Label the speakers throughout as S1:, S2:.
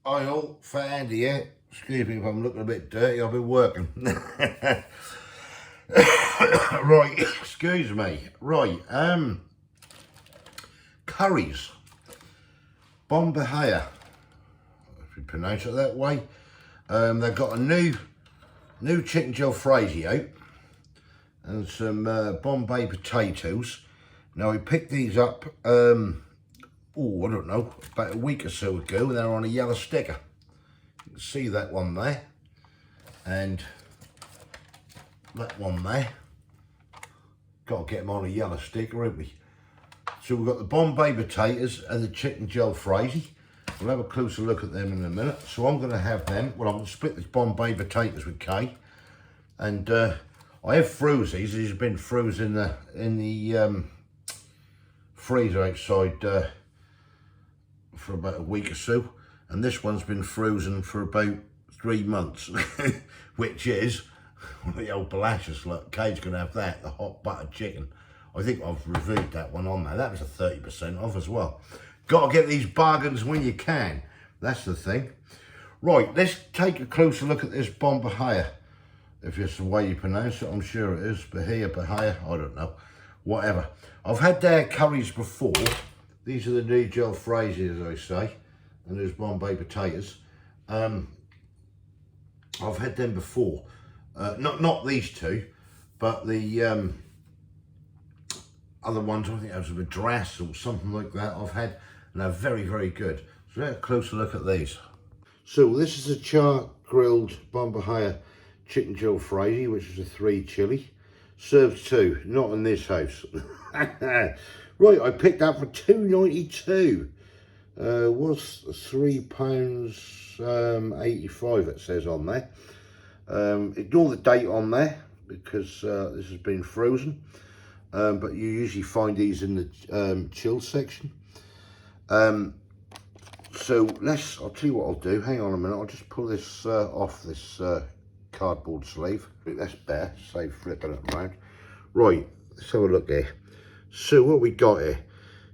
S1: Hi all, Fat Andy here. Excuse me if I'm looking a bit dirty, I've been working. Right, excuse me. Right, curries. Bombay, if you pronounce it that way. They've got a new chicken jalfrezi out and some Bombay potatoes. Now we picked these up, I don't know, about a week or so ago, and they're on a yellow sticker. You can see that one there, and that one there. Got to get them on a yellow sticker, haven't we? So we've got the Bombay potatoes and the chicken jalfrezi. We'll have a closer look at them in a minute. So I'm going to have them. Well, I'm going to split the Bombay potatoes with Kay, and I have froze these. These have been frozen in the freezer outside for about a week or so, and this one's been frozen for about 3 months, which is the old Belashes. Look, Kay's gonna have that, the hot buttered chicken. I think I've reviewed that one on there. That was a 30% off as well. Got to get these bargains when you can. That's the thing. Right, let's take a closer look at this Bombay. If it's the way you pronounce it, I'm sure it is. Bahia, I don't know. Whatever. I've had their curries before. These are the new jalfrezi, as I say, and there's Bombay potatoes. I've had them before. Not these two, but the other ones. I think that was a madras or something like that. I've had, and they're very, very good. So let's have a closer look at these. So this is a char grilled Bombay chicken jalfrezi, which is a 3 chili. Serves 2, not in this house. Right, I picked that for £2.92. Was £3.85 it says on there. Ignore the date on there because this has been frozen. But you usually find these in the chill section. So I'll tell you what I'll do. Hang on a minute, I'll just pull this off this cardboard sleeve. That's better, save flipping it around. Right, let's have a look here. So what we got here,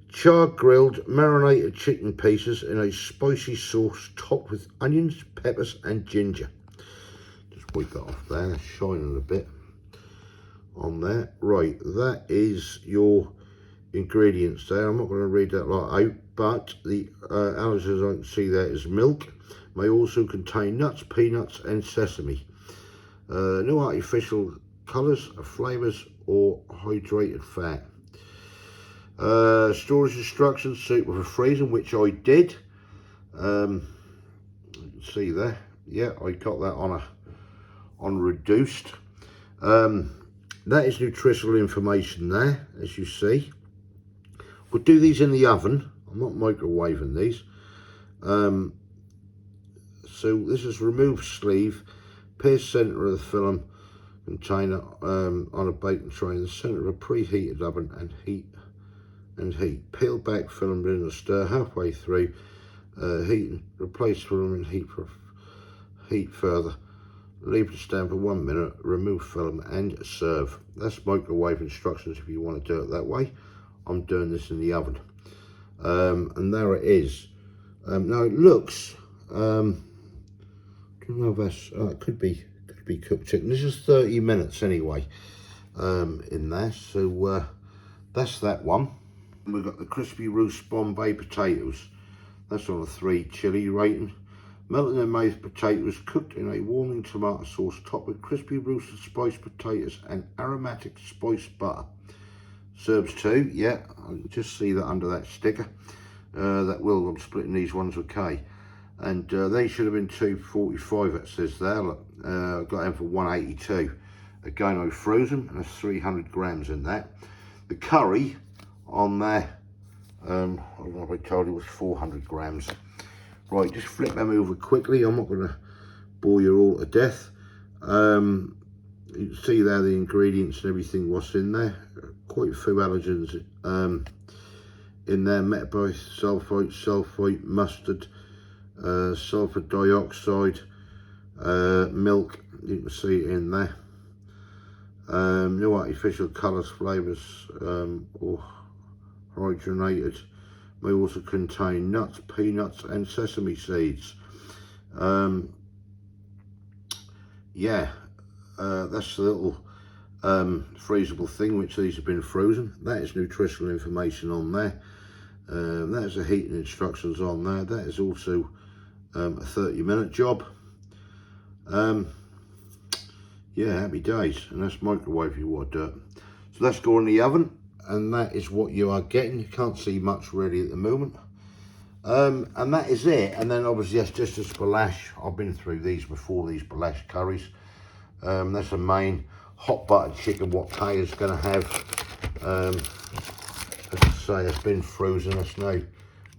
S1: charred grilled marinated chicken pieces in a spicy sauce topped with onions, peppers and ginger. Just wipe that off there, that's shining a bit on there. Right, that is your ingredients there. I'm not going to read that lot out, but the allergens I can see there is milk. May also contain nuts, peanuts and sesame. No artificial colours, flavours or hydrated fat. Storage instructions suitable for freezing, which I did. You can see there. Yeah, I got that on reduced. That is nutritional information there, as you see. We'll do these in the oven. I'm not microwaving these. So this is remove sleeve, pierce centre of the film container on a baking tray in the centre of a preheated oven and heat. Peel back film in and stir halfway through. Heat and replace film and heat further. Leave it stand for 1 minute. Remove film and serve. That's microwave instructions if you want to do it that way. I'm doing this in the oven, and there it is. Now it looks. I don't know if that's. It could be cooked chicken. This is 30 minutes anyway. In there, so that's that one. We've got the crispy roast Bombay potatoes. That's on a 3 chili rating. Melt in the mouth potatoes cooked in a warming tomato sauce topped with crispy roasted spiced potatoes and aromatic spiced butter. Serves 2, yeah, I can just see that under that sticker. I'm splitting these ones with Kay. And they should have been $2.45, it says there. Look, got them for $1.82. Again, I froze them, and there's 300 grams in that. The curry on there, I don't know if I told you, was 400 grams. Right, just flip them over quickly. I'm not going to bore you all to death. You can see there the ingredients and everything what's in there. Quite a few allergens in there: metabolic sulfite, mustard, sulfur dioxide, milk. You can see it in there. No artificial colours, flavours or hydrogenated. May also contain nuts, peanuts and sesame seeds. Yeah, that's the little freezable thing, which these have been frozen. That is nutritional information on there. There's the heating instructions on there. That is also a 30-minute job. Yeah, happy days. And that's microwave you want dirt. So let's go in the oven, and that is what you are getting. You can't see much really at the moment. And that is it. And then obviously that's just a spalash. I've been through these before, these spalash curries. That's a main hot buttered chicken what Kay is going to have. As I say, it's been frozen. It's now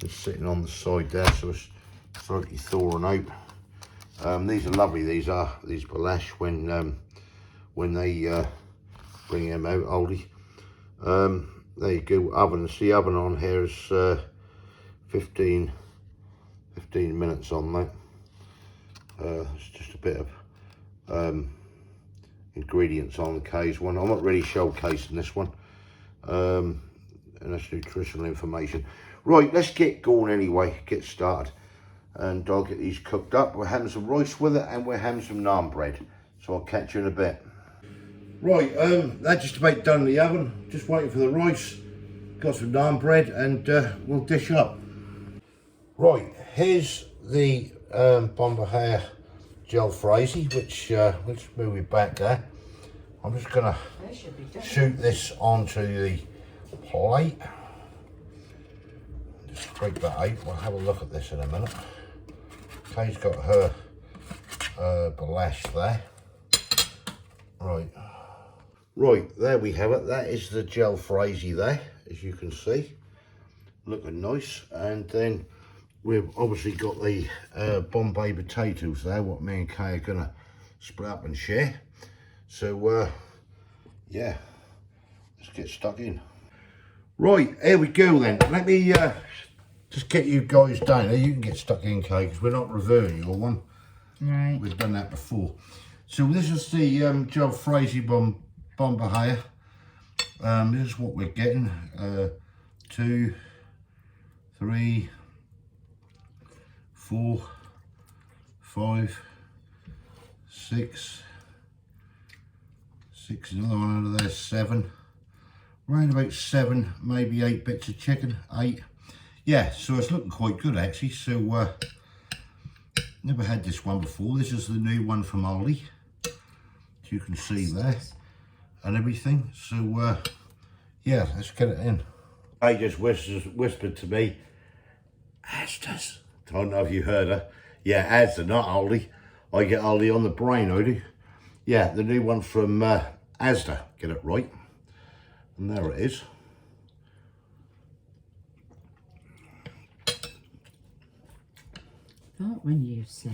S1: it's sitting on the side there, so it's slightly thawing out. These are lovely. These spalash when they bring them out, Aldi. There you go. Oven. See, the oven on here is 15 minutes on that. It's just a bit of ingredients on the K's one. I'm not really showcasing this one, and that's nutritional information. Right, let's get going anyway, get started, and I'll get these cooked up. We're having some rice with it, and we're having some naan bread, so I'll catch you in a bit. Right, that's just about done in the oven, just waiting for the rice. Got some naan bread, and we'll dish up. Right, here's the Bombay jalfrezi, which move it back there. I'm just gonna shoot this onto the plate. Just scrape that out. We'll have a look at this in a minute. Kay's got her balash there. Right, there we have it. That is the jalfrezi there, as you can see, looking nice. And then we've obviously got the Bombay potatoes there, what me and Kay are gonna split up and share. So yeah, let's get stuck in. Right, here we go then. Let me just get you guys down there. You can get stuck in, Kay, because we're not reverting your one.
S2: Right.
S1: We've done that before. So this is the jalfrezi Bombay. This is what we're getting. 2, 3, 4, 5, 6, another one under there, 7. Around about 7, maybe 8 bits of chicken, 8. Yeah, so it's looking quite good actually. So never had this one before. This is the new one from Aldi, as you can see there, and everything. So yeah, let's get it in. I just whispered to me, Asda's. I don't know if you heard her. Yeah, Asda, not Aldi. I get Aldi on the brain, I do. Yeah, the new one from Asda. Get it right. And there it is.
S2: Not when you say.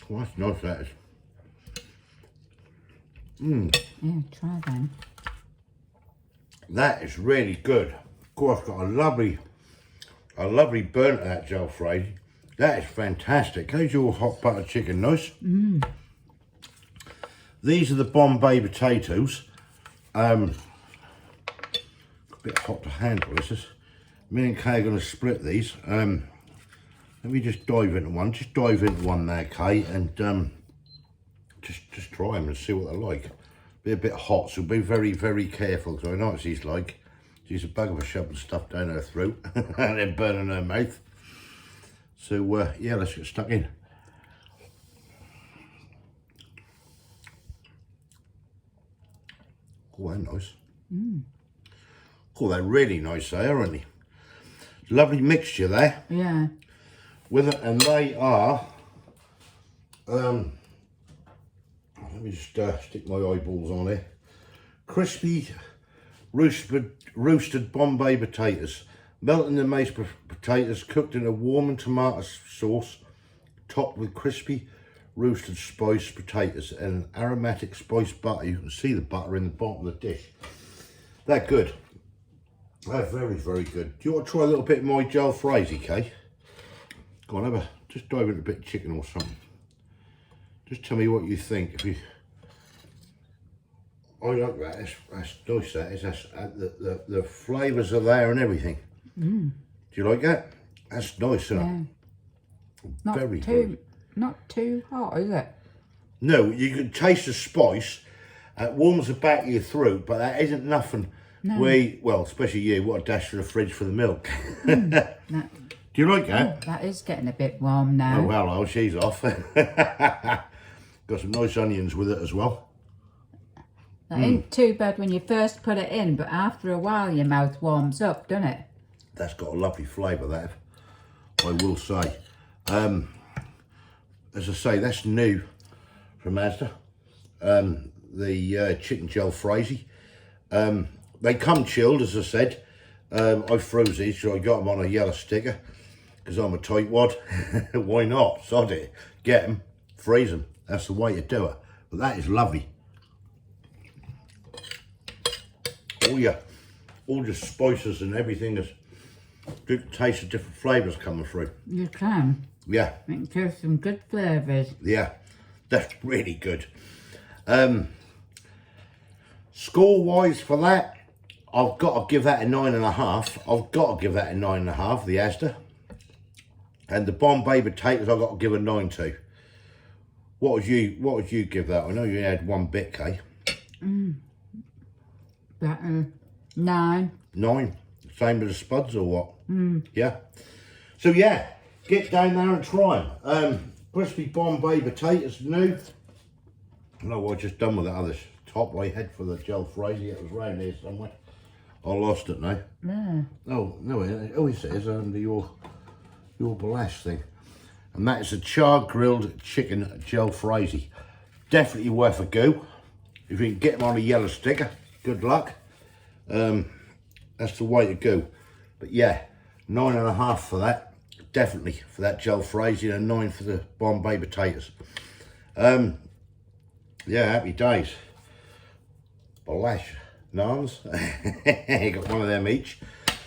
S1: Well, that's nice, that is.
S2: Yeah, try them.
S1: That is really good. Of course, got a lovely burn to that jalfrezi. That is fantastic. Those are all hot butter chicken, nice. These are the Bombay potatoes. A bit hot to handle, this is. Me and Kay are going to split these. Let me just dive into one. Just dive into one there, Kay, and just try them and see what they're like. Be a bit hot, so be very, very careful, because I know what she's like. She's a bug of a shoving stuff down her throat and then burning her mouth. So yeah, let's get stuck in. Oh, they're nice. Oh, they're really nice there, aren't they? Lovely mixture there.
S2: Yeah.
S1: With it, and they are. Let me just stick my eyeballs on here. Crispy roasted Bombay potatoes. Melt in the mashed potatoes, cooked in a warm tomato sauce, topped with crispy roasted spiced potatoes and an aromatic spiced butter. You can see the butter in the bottom of the dish. They're good. They're very, very good. Do you want to try a little bit of my jalfrezi, Kay? Go on, just dive into a bit of chicken or something. Just tell me what you think. If you, I like that. That's nice. That is. The flavours are there and everything. Do you like that? That's nice, isn't it?
S2: Not
S1: Very
S2: too,
S1: good.
S2: not too hot, is it?
S1: No, you can taste the spice. It warms the back of your throat, but that isn't nothing.
S2: No.
S1: Well, especially you, what a dash to the fridge for the milk.
S2: That,
S1: Do you like that?
S2: that is getting a bit warm now.
S1: Oh, hello, she's off. Got some nice onions with it as well.
S2: That ain't too bad when you first put it in, but after a while your mouth warms up, doesn't it?
S1: That's got a lovely flavour, that, I will say. As I say, that's new from Asda. The chicken jalfrezi. They come chilled, as I said. I froze these, so I got them on a yellow sticker because I'm a tightwad. Why not? Sod it. Get them, freeze them. That's the way to do it. But that is lovely. All your spices and everything is good taste of different flavours coming through.
S2: You can.
S1: Yeah.
S2: It gives some good flavours.
S1: Yeah, that's really good. Score-wise for that, I've got to give that a 9.5. I've got to give that a 9.5, the Asda. And the Bombay potatoes, I've got to give a 9 to. What would you give that? I know you had one bit, Kay.
S2: But 9.
S1: 9? Same with the spuds or what? Yeah. So yeah, get down there and try them. Crispy Bombay potatoes, new. No, what I just done with that other top I had for the jalfrezi. It was round here somewhere. I lost it now.
S2: Yeah.
S1: Oh no! Oh, it says under your balash thing, and that is a char grilled chicken jalfrezi. Definitely worth a go. If you can get them on a yellow sticker, good luck. That's the way to go. But yeah, 9.5 for that. Definitely for that jalfrezi, and a 9 for the Bombay potatoes. Yeah, happy days. Balash naans. Got one of them each.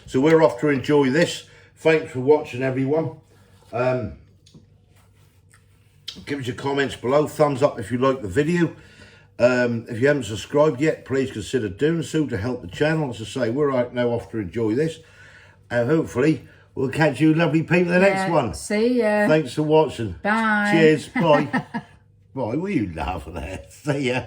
S1: So we're off to enjoy this. Thanks for watching, everyone. Give us your comments below. Thumbs up if you like the video. If you haven't subscribed yet, please consider doing so to help the channel. As I say, we're right now off to enjoy this. And hopefully we'll catch you lovely people in the next one.
S2: See ya.
S1: Thanks for watching.
S2: Bye.
S1: Cheers. Bye. Bye. Will you laugh at that? See ya.